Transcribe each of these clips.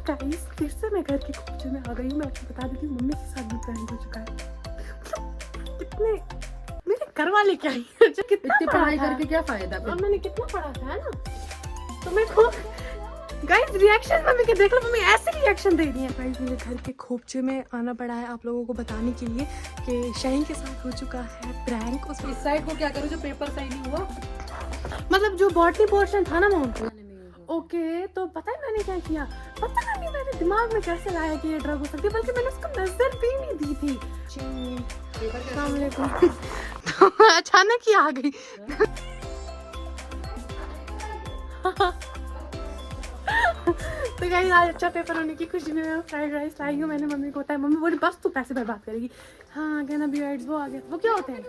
Guys फिर से मैं घर के खोपचे में आ गई हूँ। मैं आपको बता देती हूँ मम्मी के साथ भी प्रैंक हो चुका है। मतलब कितने मेरे घर वाले क्या ही इतनी पढ़ाई करके क्या फायदा और मैंने कितना पढ़ा था है ना। तो मैं को गाइस रिएक्शन मम्मी के देख लो, मम्मी ऐसे रिएक्शन दे रही है। गाइस मेरे घर के खोपचे में आना पड़ा है आप लोगों को बताने के लिए कि शाहीन के साथ हो चुका है प्रैंक। उस इस साइड को क्या करूँ जो पेपर सही नहीं हुआ, मतलब जो बॉटनी पोर्शन था ना वहाँ ओके तो पता है मैंने क्या किया, पता नहीं मेरे दिमाग में कैसे लाया कि ये ड्रग हो सकती है, बल्कि मैंने उसको नजर भी नहीं दी थी। अस्सलाम वालेकुम। तो अचानक ही आ गई। तो गाइस आज अच्छा पेपर होने की खुशी में मैं फ्राइड राइस लाई हूँ। मैंने मम्मी को बताया, मम्मी बोली बस तू पैसे बर्बाद करेगी। हाँ क्या ना बीएड्स वो आ गया। वो क्या होते हैं,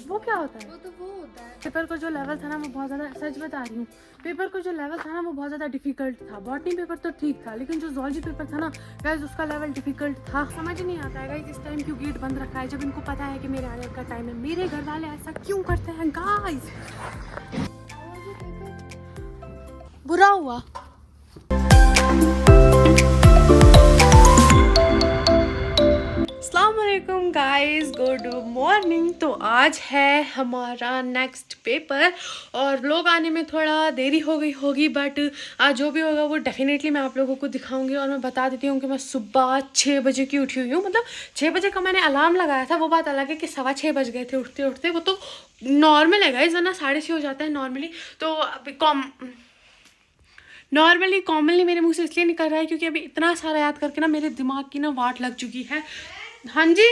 वो क्या होता है? वो होता है पेपर को जो लेवल था ना वो बहुत ज़्यादा, सच बता रही हूँ, पेपर को जो लेवल था ना वो बहुत ज़्यादा डिफिकल्ट था। बॉटनी पेपर तो ठीक था लेकिन जो ज़ूलॉजी पेपर था ना गाइस उसका लेवल डिफिकल्ट था। समझ नहीं आता है गाइस इस टाइम क्यों गेट बंद रखा है जब इनको पता है कि मेरे आने का टाइम है। मेरे घर वाले ऐसा क्यों करते हैं गाइस? बुरा हुआ। अस्सलामुअलैकुम गाइस, गुड मॉर्निंग। तो आज है हमारा नेक्स्ट पेपर और व्लॉग आने में थोड़ा देरी हो गई होगी, बट आज जो भी होगा वो डेफिनेटली मैं आप लोगों को दिखाऊंगी। और मैं बता देती हूँ कि मैं सुबह 6 बजे की उठी हुई हूँ। मतलब 6 बजे का मैंने अलार्म लगाया था, वो बात अलग है कि 6:15 बज गए थे उठते उठते। वो तो नॉर्मल है गाइस, वरना 6:30 हो जाता है नॉर्मली। तो अभी कॉमनली मेरे मुंह से इसलिए निकल रहा है क्योंकि अभी इतना सारा याद करके ना मेरे दिमाग की ना वाट लग चुकी है। हाँ जी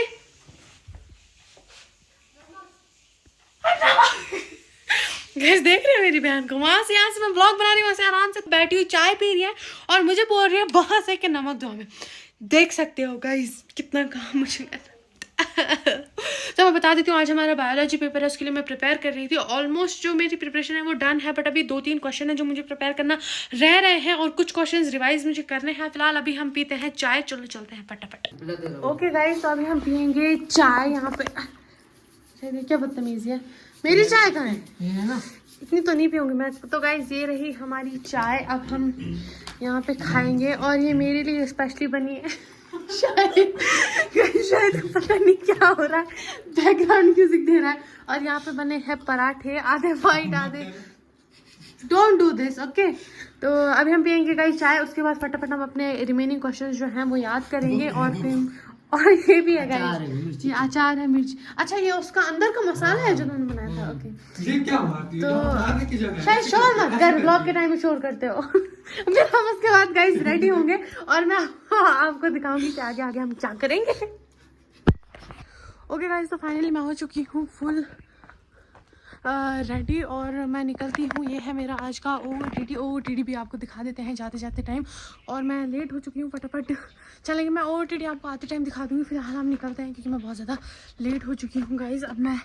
गैस देख रहे हैं मेरी बहन को, वहां से यहाँ से मैं ब्लॉग बना रही हूँ, वहां से आराम से बैठी हुई चाय पी रही है और मुझे बोल रही है वहां से कि नमक दो हमें। देख सकते हो गाइस कितना काम मुझे तो मैं बता देती हूँ आज हमारा बायोलॉजी पेपर है, उसके लिए मैं प्रिपेयर कर रही थी। ऑलमोस्ट जो मेरी प्रिपरेशन है वो डन है, बट अभी 2-3 क्वेश्चन है जो मुझे प्रिपेयर करना रह रहे हैं और कुछ क्वेश्चंस रिवाइज मुझे करने हैं। फिलहाल अभी हम पीते हैं चाय, चलो चलते हैं फटाफट। ओके गाइस तो अभी हम पियेंगे चाय। यहाँ पे क्या बदतमीजी है, मेरी चाय कहाँ है ना, इतनी तो नहीं पीऊंगी मैं। तो गाइस ये रही हमारी चाय, अब हम यहाँ पे खाएंगे और ये मेरे लिए स्पेशली बनी है। शायद पता नहीं क्या हो रहा है, बैकग्राउंड म्यूजिक दे रहा है। और यहाँ पे बने हैं पराठे, आधे वाइट आधे, डोंट डू दिस ओके। तो अभी हम पियेंगे गाइस चाय, उसके बाद फटाफट हम अपने रिमेनिंग क्वेश्चंस जो हैं वो याद करेंगे। और फिर और ये भी है गाइस, ये अचार है मिर्च। अच्छा ये उसका अंदर का मसाला है जो तुमने बनाया था ओके। ये क्या मारती हो? तो शायद शोर मत कर, ब्लॉग के टाइम में शोर करते हो। फिर हम उसके बाद गाइस रेडी होंगे और मैं आपको दिखाऊंगी कि आगे आगे हम क्या करेंगे। ओके गाइस तो फाइनली मैं हो चुकी हूँ फुल रेडी और मैं निकलती हूँ। ये है मेरा आज का OOTD भी आपको दिखा देते हैं जाते जाते टाइम। और मैं लेट हो चुकी हूँ, फटाफट चलेंगे। मैं OOTD आपको आते टाइम दिखा दूँगी। फिलहाल हम निकलते हैं क्योंकि मैं बहुत ज़्यादा लेट हो चुकी हूँ गाइज़। अब मैं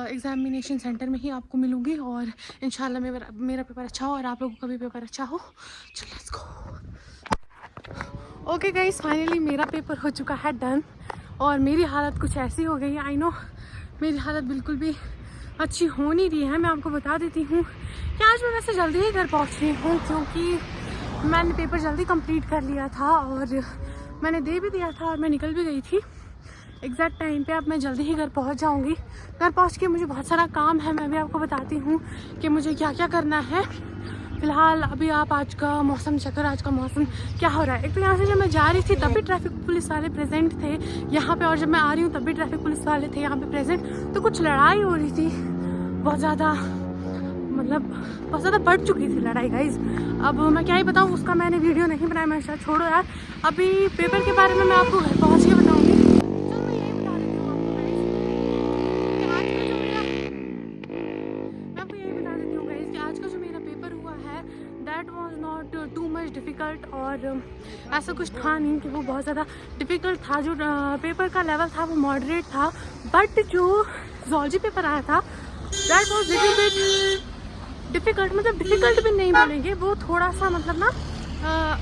एग्जामिनेशन सेंटर में ही आपको मिलूँगी और इंशाल्लाह मेरा पेपर अच्छा हो और आप लोगों का भी पेपर अच्छा हो। चलो let's go. Okay guys finally मेरा पेपर हो चुका है डन और मेरी हालत कुछ ऐसी हो गई है। आई नो मेरी हालत बिल्कुल भी अच्छी हो नहीं रही है। मैं आपको बता देती हूँ कि आज मैं वैसे जल्दी ही घर पहुँच रही हूँ क्योंकि मैंने पेपर जल्दी कंप्लीट कर लिया था और मैंने दे भी दिया था और मैं निकल भी गई थी एग्जैक्ट टाइम पे। अब मैं जल्दी ही घर पहुँच जाऊँगी। घर पहुँच के मुझे बहुत सारा काम है, मैं भी आपको बताती हूँ कि मुझे क्या क्या करना है। फिलहाल अभी आप आज का मौसम चेक करो, आज का मौसम क्या हो रहा है। एक तो यहाँ से जब मैं जा रही थी तब भी ट्रैफिक पुलिस वाले प्रेजेंट थे यहाँ पे, और जब मैं आ रही हूँ तब भी ट्रैफिक पुलिस वाले थे यहाँ पे प्रेजेंट। तो कुछ लड़ाई हो रही थी बहुत ज़्यादा, मतलब बहुत ज़्यादा बढ़ चुकी थी लड़ाई गाइज। अब मैं क्या ही बताऊँ, उसका मैंने वीडियो नहीं बनाया, मैं शायद छोड़ो यार। अभी पेपर के बारे में मैं आपको घर पहुँच के बताऊँगी। चलो मैं यही बता देती हूँ आपको गाइज, मैं आपको यही बता देती हूँ गाइज कि आज का जो मेरा पेपर हुआ है that was not too much difficult. और ऐसा कुछ था नहीं कि वो बहुत ज़्यादा डिफ़िकल्ट था। जो पेपर का लेवल था वो मॉडरेट था, बट जो ज़ूलॉजी पेपर आया था that was little bit difficult. मतलब डिफ़िकल्ट भी नहीं बोलेंगे, वो थोड़ा सा मतलब ना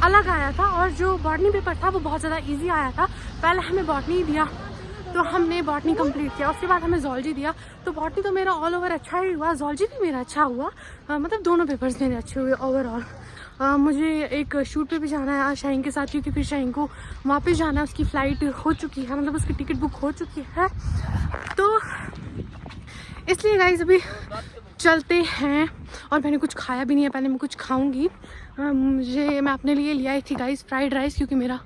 अलग आया था। और जो बॉटनी पेपर था वो बहुत ज़्यादा इजी आया था। पहले हमें बॉटनी दिया तो हमने बॉटनी कंप्लीट किया, उसके बाद हमें ज़ूलॉजी दिया। तो बॉटनी तो मेरा ऑल ओवर अच्छा ही हुआ, ज़ूलॉजी भी मेरा अच्छा हुआ। मतलब दोनों पेपर्स मेरे अच्छे हुए ओवरऑल। मुझे एक शूट पे भी जाना है आज शाहीन के साथ, क्योंकि फिर शाहीन को वापस जाना है। उसकी फ़्लाइट हो चुकी है, मतलब उसकी टिकट बुक हो चुकी है, तो इसलिए गाइस अभी चलते हैं। और मैंने कुछ खाया भी नहीं है, पहले मैं कुछ खाऊंगी। मैं अपने लिए ले आई थी गाइस फ्राइड राइस, क्योंकि मेरा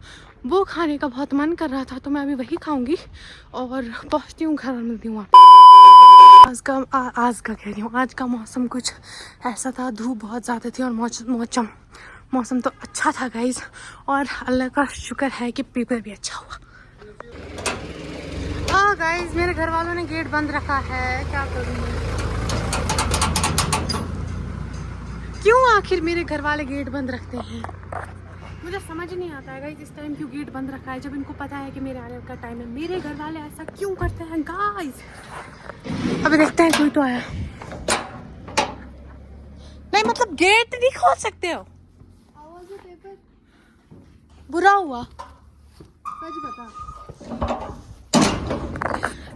वो खाने का बहुत मन कर रहा था, तो मैं अभी वही खाऊंगी और पहुंचती हूँ घर और मिलती हूँ आज का कह रही हूँ, आज का मौसम कुछ ऐसा था, धूप बहुत ज़्यादा थी और मौसम तो अच्छा था गाइस, और अल्लाह का शुक्र है कि पेपर भी अच्छा हुआ। हाँ गाइस, मेरे घर वालों ने गेट बंद रखा है, क्या करूँ मैं? क्यों आखिर मेरे घर वाले गेट बंद रखते हैं? मुझे समझ नहीं आता है गाइस, इस टाइम क्यों गेट बंद रखा है, जब इनको पता है कि मेरे आने का टाइम है। मेरे घर वाले ऐसा क्यों करते हैं गाइस? अभी देखते हैं, कोई तो आया नहीं, मतलब गेट नहीं खोल सकते हो। पेपर बुरा हुआ सच बता।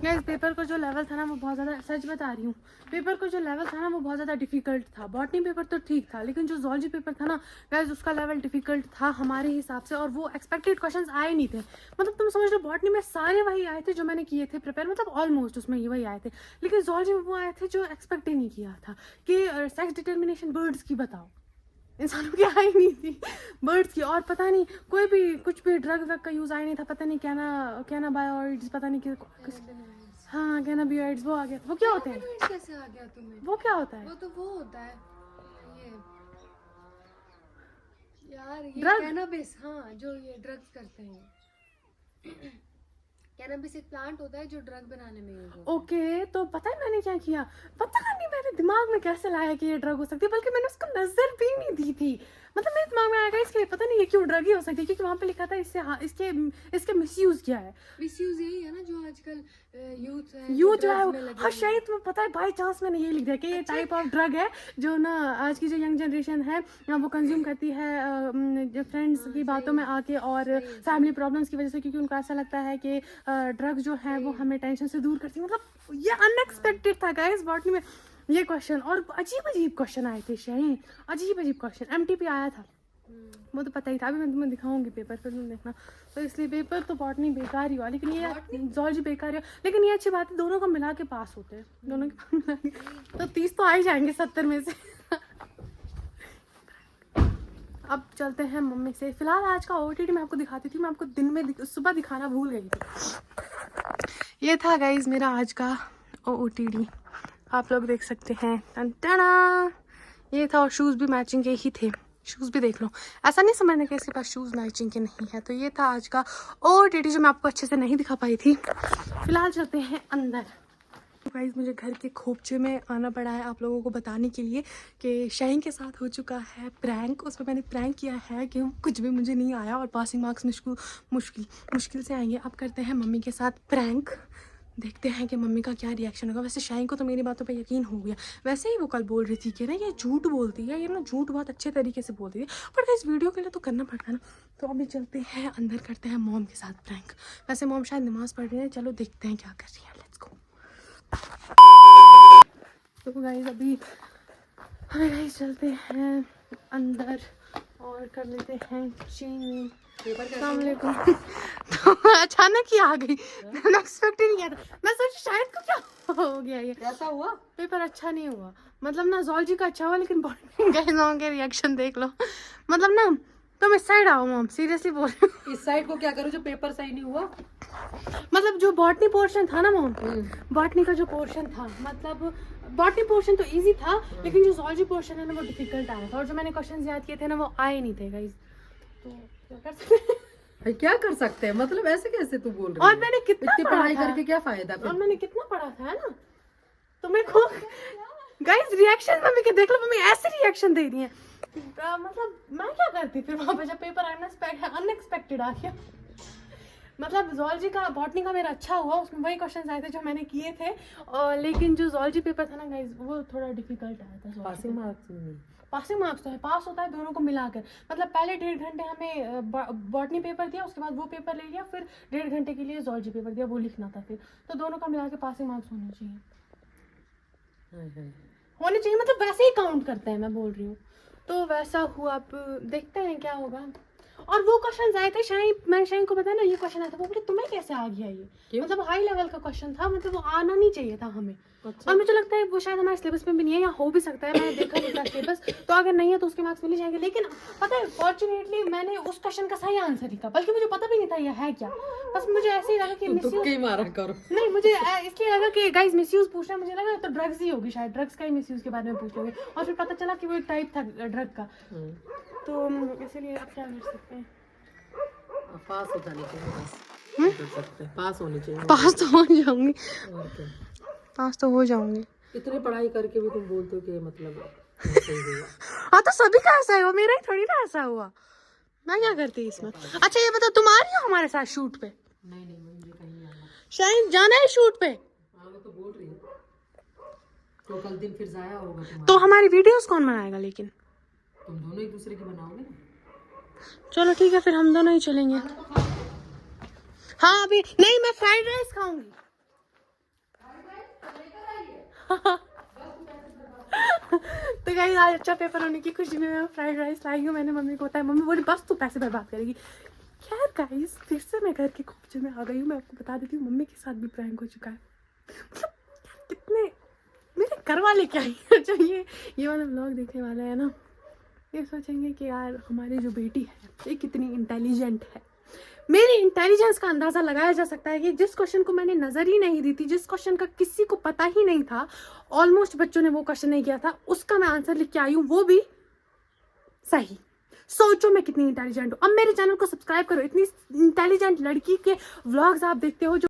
गाइस, पेपर को जो लेवल था ना वो बहुत ज़्यादा, सच बता रही हूँ, पेपर को जो लेवल था ना वो बहुत ज़्यादा डिफिकल्ट था। बॉटनी पेपर तो ठीक था, लेकिन जो ज़ूलॉजी पेपर था ना गाइस, उसका लेवल डिफिकल्ट था हमारे हिसाब से, और वो एक्सपेक्टेड क्वेश्चंस आए नहीं थे। मतलब तुम समझ लो, बॉटनी में सारे वही आए थे जो मैंने किए थे प्रिपेयर, मतलब ऑलमोस्ट उसमें ये वही आए थे, लेकिन ज़ूलॉजी में वो आए थे जो एक्सपेक्ट ही नहीं किया था कि सेक्स डिटर्मिनेशन बर्ड्स की बताओ, इंसानों की आई नहीं थी, बर्ड्स की। और पता नहीं कोई भी कुछ भी ड्रग वग का यूज़ आया नहीं था, पता नहीं क्या ना बायोइड्स, पता नहीं हाँ कैनाबियोइड्स, वो आ गया था। वो क्या होते हैं? कैसे आ गया तुम्हें? वो क्या होता है? वो होता है ये यार, ये ड्रग? कैनाबिस, हाँ, जो ये ड्रग्स करते हैं। कैनाबिस एक प्लांट होता है जो ड्रग बनाने में यूज होता है। ओके, तो पता है मैंने क्या किया? पता नहीं मेरे दिमाग में कैसे लाया कि ये ड्रग हो सकती है, बल्कि मैंने उसको नजर भी नहीं दी थी। मतलब मेरे दिमाग में आएगा इसके, पता नहीं ये क्यों ड्रग ही हो सकती है, क्योंकि वहाँ पे लिखा था इससे इसके मिसयूज किया है। मिसयूज यही है ना जो आजकल यूथ जो है, हाँ शायद तुम्हें पता है, बाई चांस मैंने ये लिख दिया कि ये टाइप ऑफ ड्रग है जो ना आज की जो यंग जनरेशन है वो कंज्यूम करती है जो फ्रेंड्स की बातों में आके और फैमिली प्रॉब्लम्स की वजह से, क्योंकि उनको ऐसा लगता है कि ड्रग जो है वो हमें टेंशन से दूर करती है। मतलब ये अनएक्सपेक्टेड था गाइस बॉटनी में ये क्वेश्चन, और अजीब अजीब क्वेश्चन आए थे शाहीन, अजीब अजीब क्वेश्चन। एमटीपी आया था, वो तो पता ही था, अभी मैं तुम्हें दिखाऊंगी पेपर, फिर तुम देखना। तो इसलिए पेपर तो बॉटनी बेकार ही हुआ, लेकिन ये ज़ूलॉजी बेकार ही हुआ, लेकिन ये अच्छी बात है, दोनों को मिला के पास होते हैं, दोनों के मिला के तो 30 तो आ ही जाएंगे 70 में से। अब चलते हैं मम्मी से। फिलहाल आज का ओटीडी मैं आपको दिखाती थी, मैं आपको दिन में सुबह दिखाना भूल गई थी। ये था गाइज मेरा आज का ओटीडी, आप लोग देख सकते हैं, टन ये था, और शूज़ भी मैचिंग के ही थे, शूज़ भी देख लो, ऐसा नहीं समझने कि इसके पास शूज़ मैचिंग के नहीं है। तो ये था आज का ओटीडी जो मैं आपको अच्छे से नहीं दिखा पाई थी। फिलहाल चलते हैं अंदर। गाइस, मुझे घर के खोपचे में आना पड़ा है आप लोगों को बताने के लिए कि शाहीन के साथ हो चुका है प्रैंक। उसमें मैंने प्रैंक किया है कि कुछ भी मुझे नहीं आया और पासिंग मार्क्स मुश्किल से आएंगे। अब करते हैं मम्मी के साथ प्रैंक, देखते हैं कि मम्मी का क्या रिएक्शन होगा। वैसे शाहीन को तो मेरी बातों पे यकीन हो गया, वैसे ही वो कल बोल रही थी कि ना ये झूठ बोलती है, ये ना झूठ बहुत अच्छे तरीके से बोलती है, बट इस वीडियो के लिए तो करना पड़ता है ना। तो अभी चलते हैं अंदर, करते हैं मॉम के साथ प्रैंक। वैसे मॉम शायद नमाज़ पढ़ रही है, चलो देखते हैं क्या कर रही है, लेट्स गो। तो गाइस अभी गाइस चलते हैं अंदर और कर लेते हैं चेंज। तो अचानक ही आ गई, मैंने एक्सपेक्ट ही नहीं किया था। मैं सोची शायद को क्या हो गया, ये ऐसा हुआ। पेपर अच्छा नहीं हुआ, मतलब ना ज़ूलॉजी का अच्छा हुआ, लेकिन गाइस के रिएक्शन देख लो। मतलब ना तुम इस साइड आओ मॉम, सीरियसली बोल रही हूँ। इस साइड को क्या करूँ जो पेपर सही नहीं हुआ? मतलब जो बॉटनी पोर्शन था ना मॉम, बॉटनी का जो पोर्शन था, मतलब बॉटनी पोर्शन तो इजी था, लेकिन जो ज़ूलॉजी पोर्शन है ना वो डिफिकल्ट आया था, और जो मैंने क्वेश्चन याद किए थे ना वो आए नहीं थे गाइस। तो क्या कर सकते हैं? क्या कर सकते हैं, मतलब ऐसे कैसे तू बोल रही और है? मैंने कितना इतनी पढ़ाई करके क्या फायदा फिर? और मैंने कितना पढ़ा था, है ना? तो मेरे को गाइस रिएक्शन मम्मी के देख लो, मम्मी ऐसे रिएक्शन दे रही है, मतलब मैं क्या करती फिर वहाँ पे जब पेपर अनएक्सपेक्टेड आ गया। मतलब ज़ूलॉजी का बॉटनी का मेरा अच्छा हुआ, उसमें वही क्वेश्चन आए थे जो मैंने किए थे, और लेकिन जो ज़ूलॉजी पेपर था ना गाइस वो थोड़ा डिफिकल्ट आया था। पासिंग मार्क्स नहीं, पासिंग मार्क्स तो है, पास होता है दोनों को मिलाकर। मतलब पहले 1.5 घंटे हमें बॉटनी पेपर दिया, उसके बाद वो पेपर ले लिया, फिर 1.5 घंटे के लिए ज़ूलॉजी पेपर दिया, वो लिखना था फिर। तो दोनों का मिला के पासिंग मार्क्स होने चाहिए, मतलब वैसे ही काउंट करते हैं, मैं बोल रही हूँ। तो वैसा हुआ, अब देखते हैं क्या होगा। और वो क्वेश्चन आए थे मैंने शाइन को बताया ना ये क्वेश्चन आया था, वो बोले तुम्हें कैसे आ गया ये, क्यों? मतलब हाई लेवल का क्वेश्चन था, मतलब वो आना नहीं चाहिए था हमें। अच्छा। और मुझे लगता है वो शायद हमारे सिलेबस में भी नहीं है, या हो भी सकता है, मैंने देखा नहीं था सिलेबस, तो अगर नहीं है तो उसके मार्क्स मिल ही जाएंगे। लेकिन पता है फॉर्चुनेटली मैंने उस क्वेश्चन का सही आंसर ही था, बल्कि मुझे पता भी नहीं था ये है क्या, बस मुझे ऐसे ही लगा कि तुम तुक्के ही मारा करो। नहीं, मुझे इसलिए लगा कि गाइस मिसयूज पूछ रहे हैं, मुझे लगा तो ड्रग्स ही होगी शायद, ड्रग्स का ही मिसयूज के बारे में पूछ लोगे, और फिर पता चला कि वो एक टाइप था ड्रग का। तो इसीलिए अब क्या कर सकते हैं, पास हो जानी चाहिए बस, क्या कर सकते हैं, पास होनी चाहिए। पास तो हो जाऊंगी, और क्या, पास तो हो जाऊंगी। इतनी पढ़ाई करके भी तुम बोलते हो कि मतलब ऐसे ही हुआ। हाँ तो सभी का ऐसा हुआ, मेरा ही थोड़ी ना ऐसा हुआ, मैं क्या करती इसमें। अच्छा ये बताओ तुम आ रही हो हमारे साथ शूट पे? नहीं मुझे कहीं आना। शायद जाना है शूट पे, हाँ वो तो बोल रही है, तो कल दिन फिर जाया होगा तुम्हारा। तो हमारी वीडियोस कौन बनाएगा लेकिन? तुम दोनों एक दूसरे की बनाओगे ना। चलो ठीक है फिर हम दोनों ही चलेंगे। हाँ अभी नहीं, मैं फ्राइड राइस खाऊंगी। तो गाइस आज अच्छा पेपर होने की खुशी में मैं फ्राइड राइस लाई हूँ। मैंने मम्मी को बताया, मम्मी बोली बस तू पैसे बर्बाद करेगी। खैर गाइस फिर से मैं घर के खोपचे में आ गई हूँ। मैं आपको बता देती हूँ मम्मी के साथ भी प्रैंक हो चुका है। मतलब कितने मेरे घर वाले क्या ही जो ये वाला व्लॉग देखने वाला है ना, ये सोचेंगे कि यार हमारी जो बेटी है ये कितनी इंटेलिजेंट है। मेरी इंटेलिजेंस का अंदाजा लगाया जा सकता है कि जिस क्वेश्चन को मैंने नजर ही नहीं दी थी, जिस क्वेश्चन का किसी को पता ही नहीं था, ऑलमोस्ट बच्चों ने वो क्वेश्चन नहीं किया था, उसका मैं आंसर लिख के आई हूँ, वो भी सही। सोचो मैं कितनी इंटेलिजेंट हूँ। अब मेरे चैनल को सब्सक्राइब करो, इतनी इंटेलिजेंट लड़की के व्लॉग्स आप देखते हो जो